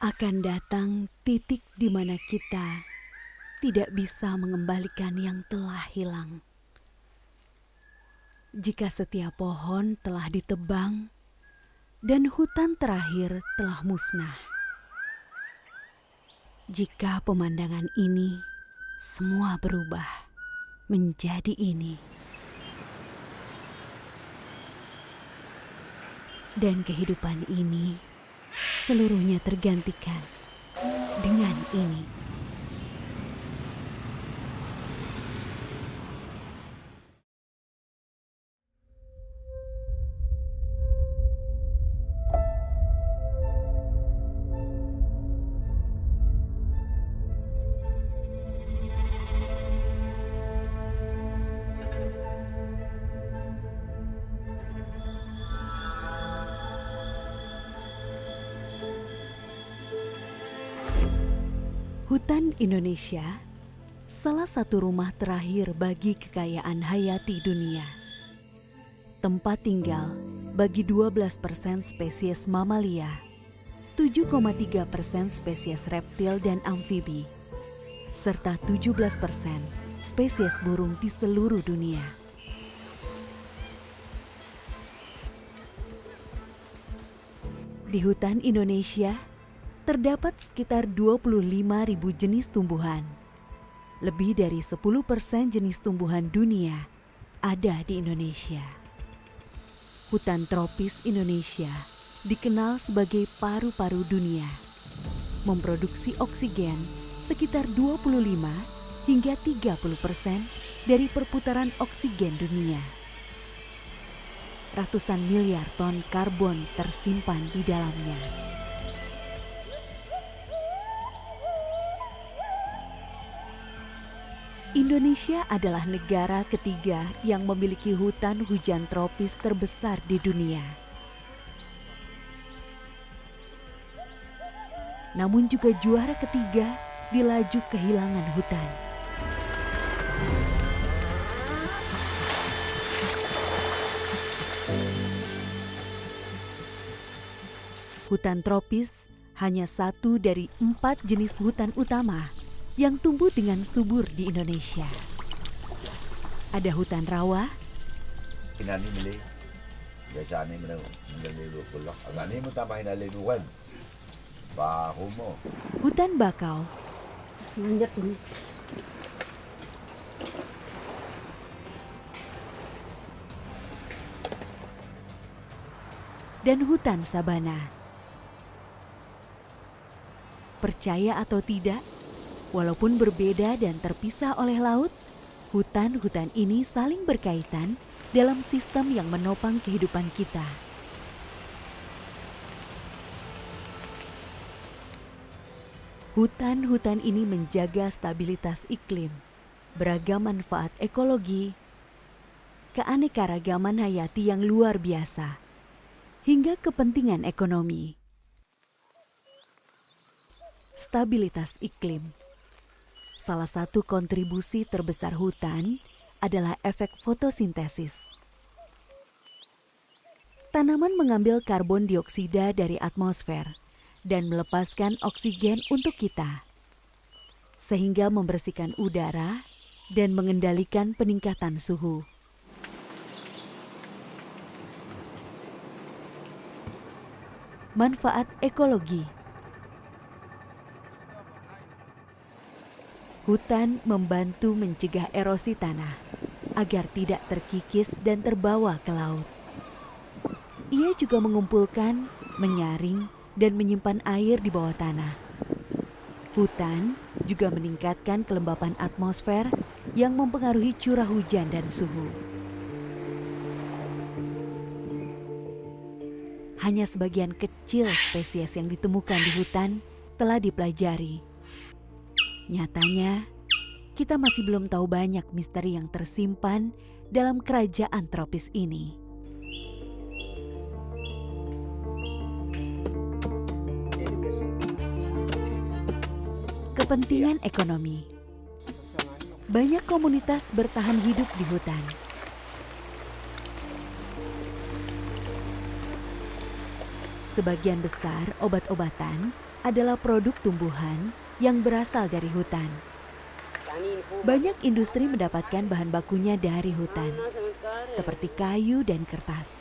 Akan datang titik di mana kita tidak bisa mengembalikan yang telah hilang. Jika setiap pohon telah ditebang dan hutan terakhir telah musnah. Jika pemandangan ini semua berubah menjadi ini. Dan kehidupan ini seluruhnya tergantikan dengan ini. Hutan Indonesia, salah satu rumah terakhir bagi kekayaan hayati dunia. Tempat tinggal bagi 12% spesies mamalia, 7,3% spesies reptil dan amfibi, serta 17% spesies burung di seluruh dunia. Di hutan Indonesia, terdapat sekitar 25.000 jenis tumbuhan. Lebih dari 10% jenis tumbuhan dunia ada di Indonesia. Hutan tropis Indonesia dikenal sebagai paru-paru dunia. Memproduksi oksigen sekitar 25 hingga 30% dari perputaran oksigen dunia. Ratusan miliar ton karbon tersimpan di dalamnya. Indonesia adalah negara ketiga yang memiliki hutan hujan tropis terbesar di dunia. Namun juga juara ketiga di laju kehilangan hutan. Hutan tropis hanya satu dari 4 jenis hutan utama yang tumbuh dengan subur di Indonesia. Ada hutan rawa, Hinani mili, biasa ni mana menjadi pula. Agak ni tambahin alinuan, bahu mo. hutan bakau, Manjat ini. dan hutan sabana. Percaya atau tidak, walaupun berbeda dan terpisah oleh laut, hutan-hutan ini saling berkaitan dalam sistem yang menopang kehidupan kita. Hutan-hutan ini menjaga stabilitas iklim, beragam manfaat ekologi, keanekaragaman hayati yang luar biasa, hingga kepentingan ekonomi. Stabilitas iklim. Salah satu kontribusi terbesar hutan adalah efek fotosintesis. Tanaman mengambil karbon dioksida dari atmosfer dan melepaskan oksigen untuk kita, sehingga membersihkan udara dan mengendalikan peningkatan suhu. Manfaat ekologi. Hutan membantu mencegah erosi tanah agar tidak terkikis dan terbawa ke laut. Ia juga mengumpulkan, menyaring, dan menyimpan air di bawah tanah. Hutan juga meningkatkan kelembapan atmosfer yang mempengaruhi curah hujan dan suhu. Hanya sebagian kecil spesies yang ditemukan di hutan telah dipelajari. Nyatanya, kita masih belum tahu banyak misteri yang tersimpan dalam kerajaan tropis ini. Kepentingan ekonomi. Banyak komunitas bertahan hidup di hutan. Sebagian besar obat-obatan adalah produk tumbuhan yang berasal dari hutan. Banyak industri mendapatkan bahan bakunya dari hutan, seperti kayu dan kertas.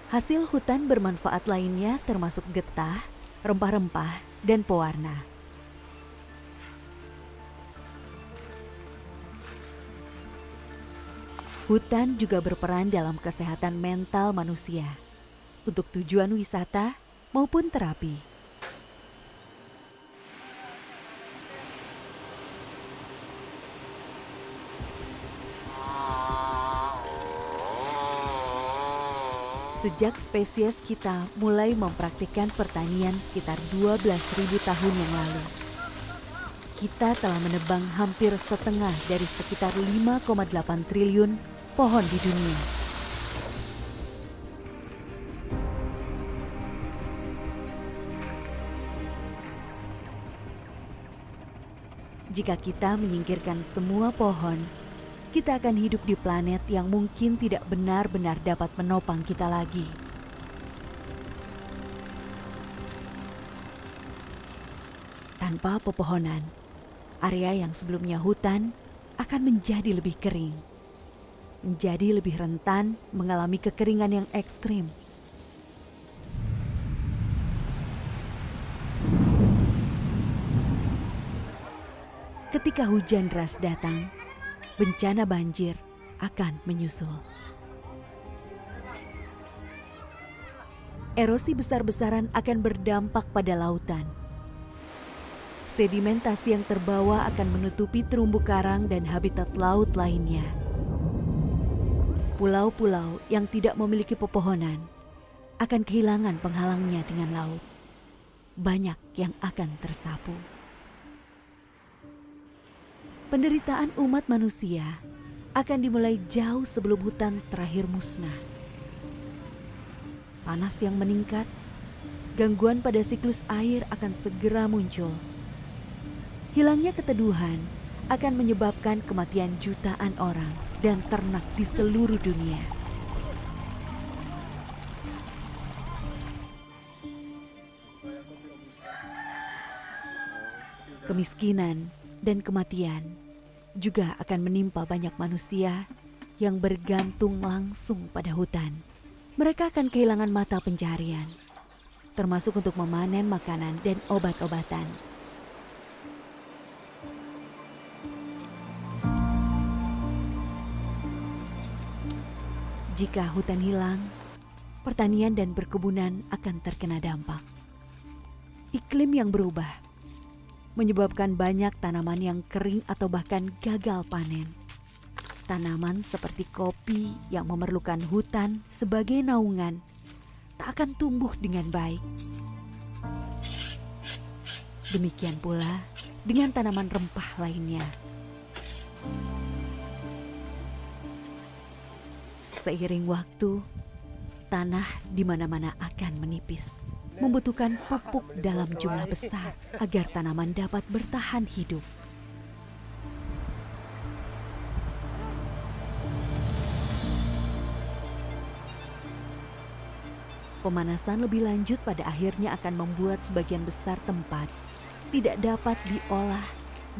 Hasil hutan bermanfaat lainnya termasuk getah, rempah-rempah, dan pewarna. Hutan juga berperan dalam kesehatan mental manusia, untuk tujuan wisata maupun terapi. Sejak spesies kita mulai mempraktikkan pertanian sekitar 12.000 tahun yang lalu, kita telah menebang hampir setengah dari sekitar 5,8 triliun pohon di dunia. Jika kita menyingkirkan semua pohon, kita akan hidup di planet yang mungkin tidak benar-benar dapat menopang kita lagi. Tanpa pepohonan, area yang sebelumnya hutan akan menjadi lebih kering, menjadi lebih rentan mengalami kekeringan yang ekstrim. Ketika hujan deras datang, bencana banjir akan menyusul. Erosi besar-besaran akan berdampak pada lautan. Sedimentasi yang terbawa akan menutupi terumbu karang dan habitat laut lainnya. Pulau-pulau yang tidak memiliki pepohonan akan kehilangan penghalangnya dengan laut. Banyak yang akan tersapu. Penderitaan umat manusia akan dimulai jauh sebelum hutan terakhir musnah. Panas yang meningkat, gangguan pada siklus air akan segera muncul. Hilangnya keteduhan akan menyebabkan kematian jutaan orang dan ternak di seluruh dunia. Kemiskinan dan kematian juga akan menimpa banyak manusia yang bergantung langsung pada hutan. Mereka akan kehilangan mata pencaharian, termasuk untuk memanen makanan dan obat-obatan. Jika hutan hilang, pertanian dan perkebunan akan terkena dampak. Iklim yang berubah menyebabkan banyak tanaman yang kering atau bahkan gagal panen. Tanaman seperti kopi yang memerlukan hutan sebagai naungan tak akan tumbuh dengan baik. Demikian pula dengan tanaman rempah lainnya. Seiring waktu, tanah di mana-mana akan menipis, membutuhkan pupuk dalam jumlah besar agar tanaman dapat bertahan hidup. Pemanasan lebih lanjut pada akhirnya akan membuat sebagian besar tempat tidak dapat diolah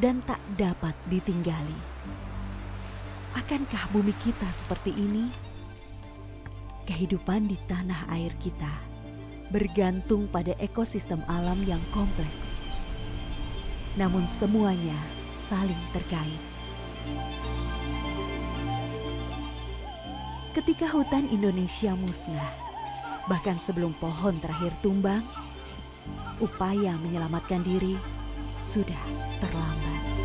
dan tak dapat ditinggali. Akankah bumi kita seperti ini? Kehidupan di tanah air kita bergantung pada ekosistem alam yang kompleks. Namun semuanya saling terkait. Ketika hutan Indonesia musnah, bahkan sebelum pohon terakhir tumbang, upaya menyelamatkan diri sudah terlambat.